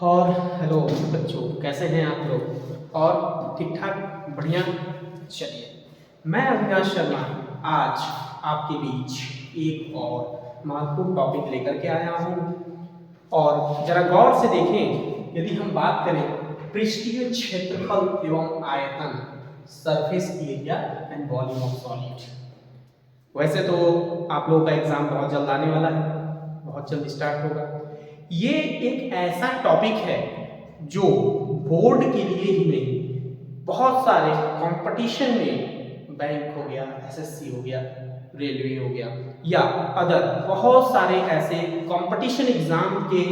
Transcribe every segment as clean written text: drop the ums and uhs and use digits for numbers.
और हेलो बच्चों, कैसे हैं आप लोग? और ठीक ठाक, बढ़िया। चलिए, मैं अविनाश शर्मा आज आपके बीच एक और महत्वपूर्ण टॉपिक लेकर के आया हूँ। और जरा गौर से देखें, यदि हम बात करें पृष्ठीय क्षेत्रफल एवं आयतन, surface area and volume of solid. वैसे तो आप लोगों का एग्जाम बहुत जल्द आने वाला है, बहुत जल्द स्टार्ट होगा। ये एक ऐसा टॉपिक है जो बोर्ड के लिए ही नहीं, बहुत सारे कंपटीशन में, बैंक हो गया, एसएससी हो गया, रेलवे हो गया, या अदर बहुत सारे ऐसे कंपटीशन एग्जाम के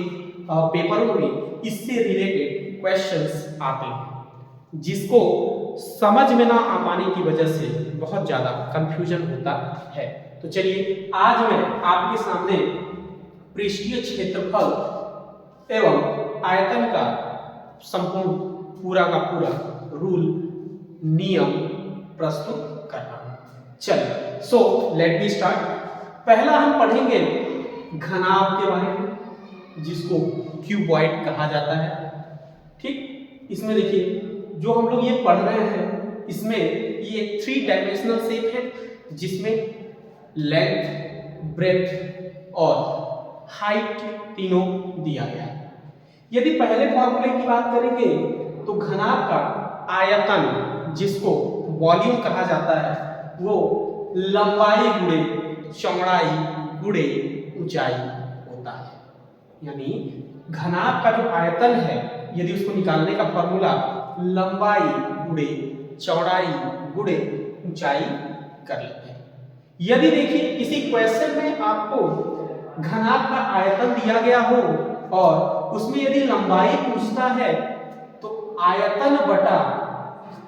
पेपरों में इससे रिलेटेड क्वेश्चंस आते हैं, जिसको समझ में ना आ पाने की वजह से बहुत ज्यादा कंफ्यूजन होता है। तो चलिए, आज मैं आपके सामने पृष्ठीय क्षेत्रफल एवं आयतन का संपूर्ण पूरा का पूरा रूल, नियम प्रस्तुत कर रहा हूं। चलिए, सो लेट मी स्टार्ट। पहला हम पढ़ेंगे घनाभ के बारे में, जिसको क्यूबॉइड कहा जाता है। ठीक, इसमें देखिए, जो हम लोग ये पढ़ रहे हैं, इसमें ये एक 3 डायमेंशनल शेप है, जिसमें लेंथ, ब्रेथ और हाइट तीनों दिया गया है। यदि पहले फॉर्मूले की बात करेंगे तो घनाभ का आयतन, जिसको वॉल्यूम कहा जाता है, वो लंबाई गुणे चौड़ाई गुणे ऊंचाई होता है। यानी घनाभ का जो आयतन है, यदि उसको निकालने का फॉर्मूला लंबाई गुणे चौड़ाई गुणे ऊंचाई कर लेते हैं। यदि देखिए किसी क्वेश्चन में आपको घनाभ का आयतन दिया गया हो और उसमें यदि लंबाई पूछता है, तो आयतन बटा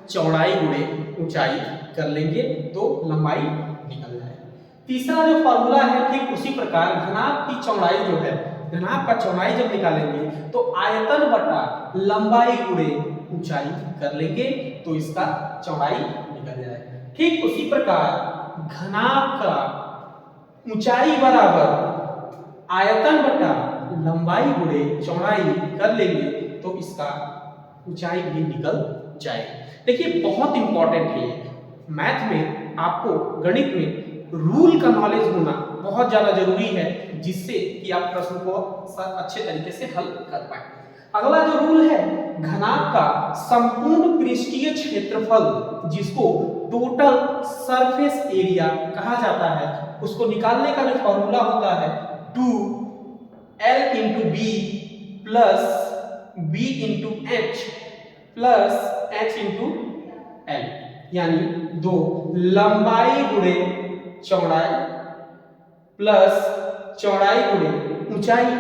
चौड़ाई गुणे ऊंचाई कर लेंगे तो लंबाई निकल जाएगा। तीसरा जो फॉर्मूला है, ठीक उसी प्रकार घनाभ की चौड़ाई जो है, घनाभ का चौड़ाई जब निकालेंगे तो आयतन बटा लंबाई गुणे ऊंचाई कर लेंगे तो इसका चौड़ाई निकल जाएगा। ठीक उसी प्रकार घनाभ का ऊंचाई बराबर आयतन बटा लंबाई गुणे चौड़ाई कर लेंगे तो इसका ऊंचाई भी निकल जाएगा। देखिए, बहुत इंपॉर्टेंट है ये। मैथ में आपको, गणित में रूल का नॉलेज होना बहुत ज्यादा जरूरी है, जिससे कि आप प्रश्न को अच्छे तरीके से हल कर पाए। अगला जो रूल है, घनाभ का संपूर्ण पृष्ठीय क्षेत्रफल, जिसको टोटल सरफेस एरिया कहा जाता है, उसको निकालने का जो फॉर्मूला होता है 2L into b plus b into h plus h into l, यानी 2 लंबाई गुणे चौड़ाई प्लस चौड़ाई गुणे ऊंचाई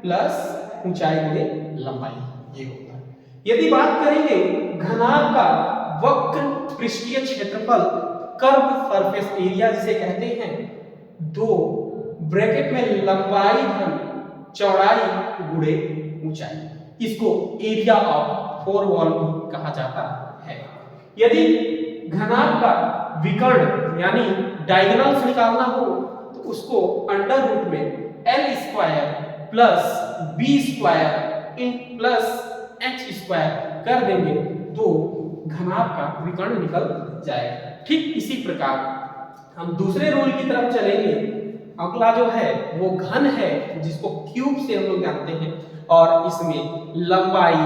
प्लस ऊंचाई गुणे लंबाई, ये होता है। यदि बात करेंगे घनाभ का वक्र पृष्ठीय क्षेत्रफल, कर्व सरफेस एरिया जिसे कहते हैं, 2 ब्रैकेट में लंबाई धन चौड़ाई गुणे ऊंचाई, इसको एरिया ऑफ 4 वॉल भी कहा जाता है। यदि घनाभ का विकर्ण यानी डायगोनल्स निकालना हो तो उसको अंडर रूट में L square plus B square इन प्लस एच स्क्वायर कर देंगे तो घनाभ का विकर्ण निकल जाएगा। ठीक इसी प्रकार हम दूसरे रूल की तरफ चलेंगे। अगला जो है वो घन है, जिसको क्यूब से हम लोग जानते हैं, और इसमें लंबाई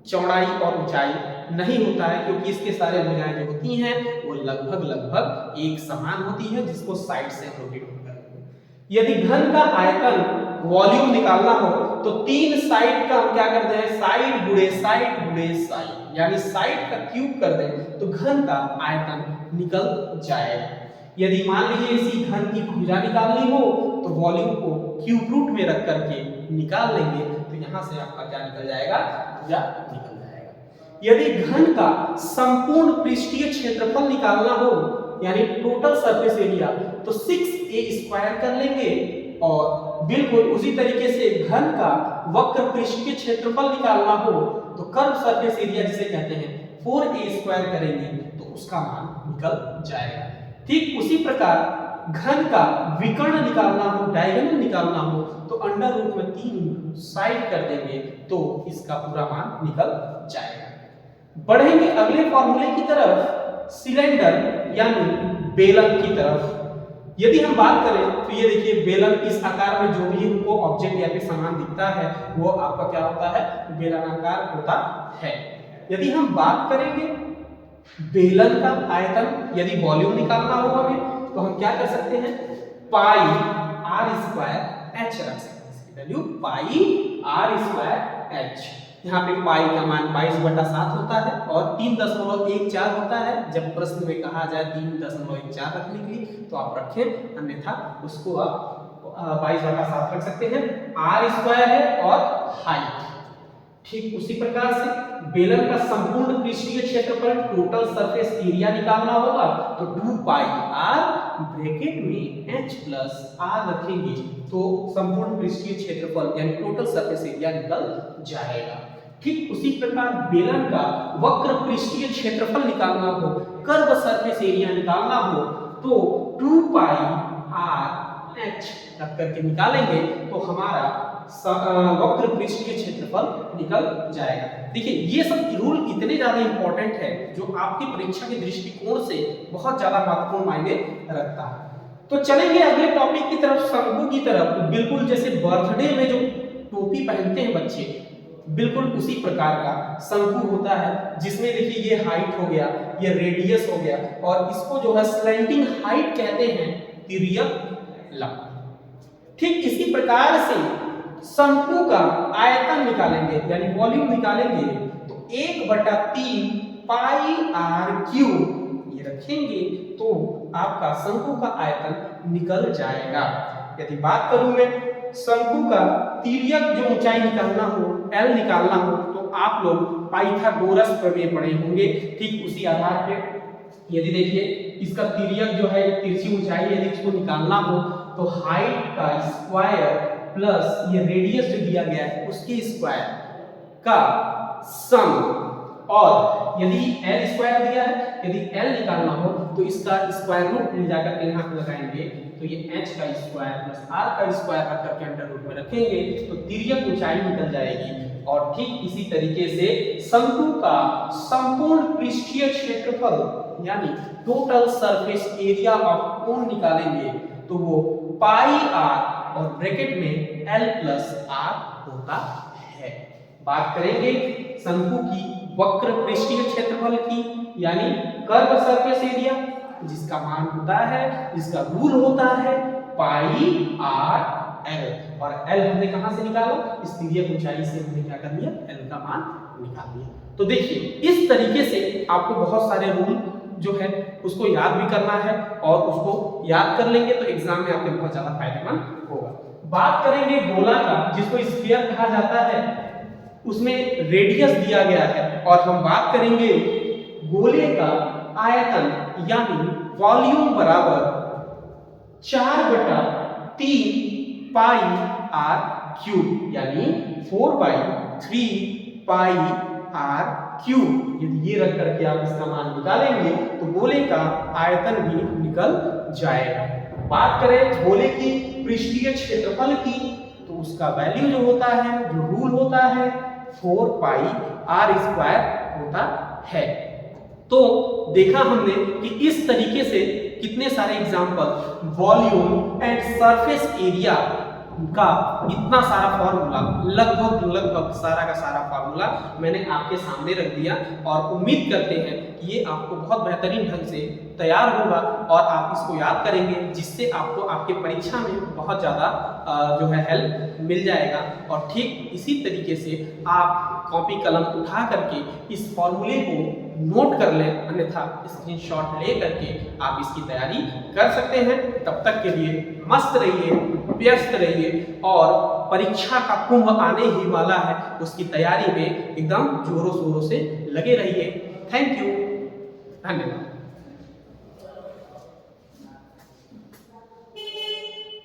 चौड़ाई और ऊंचाई नहीं होता है, क्योंकि इसके सारे भुजाएं जो होती हैं वो लगभग एक समान होती है, जिसको साइड से हम लोग डिनोट करेंगे। यदि घन का आयतन वॉल्यूम निकालना हो तो 3 साइड का हम क्या करते हैं, साइड गुणे साइड, यानी साइड का क्यूब कर दें तो घन का आयतन निकल जाएगा। यदि मान लीजिए इसी घन की भुजा निकालनी हो तो वॉल्यूम को क्यूब रूट में रख करके निकाल लेंगे तो यहां से आपका क्या निकल जाएगा, भुजा निकल जाएगा। यदि घन का संपूर्ण पृष्ठीय क्षेत्रफल निकालना हो, यानी टोटल सरफेस एरिया, तो 6a स्क्वायर कर लेंगे, और बिल्कुल उसी तरीके से घन का वक्र पृष्ठीय क्षेत्रफल निकालना हो तो कर्व सरफेस एरिया जिसे कहते हैं 4a स्क्वायर करेंगे तो उसका मान निकल जाएगा। ठीक उसी प्रकार घन का विकर्ण निकालना हो, डायगोनल निकालना हो, तो अंडर रूट में 3 साइड कर देंगे तो इसका पूरा मान निकल जाएगा। बढ़ेंगे अगले फॉर्मूले की तरफ, सिलेंडर यानी बेलन की तरफ। यदि हम बात करें तो ये देखिए बेलन इस आकार में जो भी हमको ऑब्जेक्ट या फिर सामान दिखता है वो आपका क्या होता है, बेलनाकार होता है। यदि हम बात करेंगे बेलन का आयतन, यदि वॉल्यूम निकालना हो हमें, तो हम क्या कर सकते हैं, पाई आर स्क्वायर एच रख सकते हैं। इसकी value pi r square h. यहाँ पे पाई का मान 22/7 होता है और 3.14 होता है। जब प्रश्न में कहा जाए 3.14 रखने के लिए तो आप रखें, अन्यथा उसको आप 22/7 रख सकते हैं। आर स्क्वायर है और हाइट। ठीक उसी प्रकार से बेलन का संपूर्ण पृष्ठीय क्षेत्रफल, टोटल सरफेस एरिया निकालना होगा तो 2 पाई आर ब्रैकेट में h प्लस आर रखेंगे तो संपूर्ण पृष्ठीय क्षेत्रफल यानी टोटल सरफेस एरिया निकल जाएगा। ठीक उसी प्रकार बेलन का वक्र पृष्ठीय क्षेत्रफल निकालना हो, कर्व सरफेस एरिया निकालना हो तो 2 पाई आर एच रख करके निकालेंगे तो हमारा वक्र पृष्ठीय क्षेत्रफल निकल जाएगा। देखिए ये सब रूल इतने ज्यादा इंपॉर्टेंट है जो आपकी परीक्षा के दृष्टिकोण से बहुत ज्यादा महत्वपूर्ण मायने रखता है। तो चलेंगे अगले टॉपिक की तरफ, शंकु की तरफ। बिल्कुल जैसे बर्थडे में जो टोपी पहनते हैं बच्चे, बिल्कुल उसी प्रकार का शंकु होता है, जिसमें देखिए ये हाइट हो गया, ये रेडियस हो गया और इसको जो है स्लैंटिंग हाइट कहते हैं, तिर्यक लंब। ठीक इसी प्रकार से शंकु का आयतन निकालेंगे यानी वॉल्यूम निकालेंगे तो 1/3 पाई आर क्यूब ये रखेंगे तो आपका शंकु का आयतन निकल जाएगा। यदि बात करूं मैं शंकु का तिर्यक जो ऊंचाई निकालना हो, एल निकालना हो, तो आप लोग पाइथागोरस प्रमेय पढ़े होंगे। ठीक उसी आधार पे यदि देखिए इसका तिर्यक जो है तिरछी ऊंचाई, यदि इसको निकालना हो तो हाइट का स्क्वायर प्लस ये रेडियस जो दिया गया है उसके स्क्वायर का सम, और यदि एल स्क्वायर दिया है, यदि एल निकालना हो तो इसका स्क्वायर रूट ले जाकर के यहाँ लगाएंगे तो ये h का स्क्वायर प्लस r का स्क्वायर रख करके अंडर रूट में रखेंगे तो तिर्यक ऊंचाई निकल जाएगी। और ठीक इसी तरीके से शंकु का संपूर्ण पृष्ठीय क्षेत्रफल यानी total surface area of cone निकालेंगे तो वो पाई आर और ब्रैकेट में L प्लस R होता है। बात करेंगे शंकु की वक्र पृष्ठीय क्षेत्रफल की यानी कर्व सरफेस एरिया, जिसका मान होता है, जिसका रूल होता है पाई आर एल। और L हमने कहां से निकाला, इस तिर्यक ऊंचाई से हमने क्या कर लिया, L का मान निकाल लिया। तो देखिए इस तरीके से आपको बहुत सारे रूल जो है उसको याद भी करना है और उसको याद कर लेंगे तो एग्जाम में आपके बहुत ज्यादा फायदेमंद होगा। बात करेंगे गोला का, जिसको स्फीयर कहा जाता है, उसमें रेडियस दिया गया है और हम बात करेंगे गोले का आयतन यानी वॉल्यूम बराबर 4/3 पाई आर क्यूब यानी 4/3 पाई आर क्यूब। यदि ये रख करके आप इसका मान निकालेंगे तो गोले का आयतन भी निकल जाएगा। बात करें गोले की पृष्ठीय क्षेत्रफल की तो उसका वैल्यू जो होता है, जो रूल होता है 4 पाई आर स्क्वायर होता है। तो देखा हमने कि इस तरीके से कितने सारे example volume and surface area का इतना सारा फॉर्मूला, लगभग सारा का सारा फॉर्मूला मैंने आपके सामने रख दिया और उम्मीद करते हैं कि ये आपको बहुत बेहतरीन ढंग से तैयार होगा और आप इसको याद करेंगे, जिससे आपको आपके परीक्षा में बहुत ज़्यादा जो है हेल्प मिल जाएगा। और ठीक इसी तरीके से आप कॉपी कलम उठा करके इस फॉर्मूले को नोट कर लें, अन्यथा स्क्रीनशॉट ले करके आप इसकी तैयारी कर सकते हैं। तब तक के लिए मस्त रहिए, व्यस्त रहिए और परीक्षा का कुंभ आने ही वाला है, उसकी तैयारी में एकदम जोरों शोरों से लगे रहिए। थैंक यू, धन्यवाद।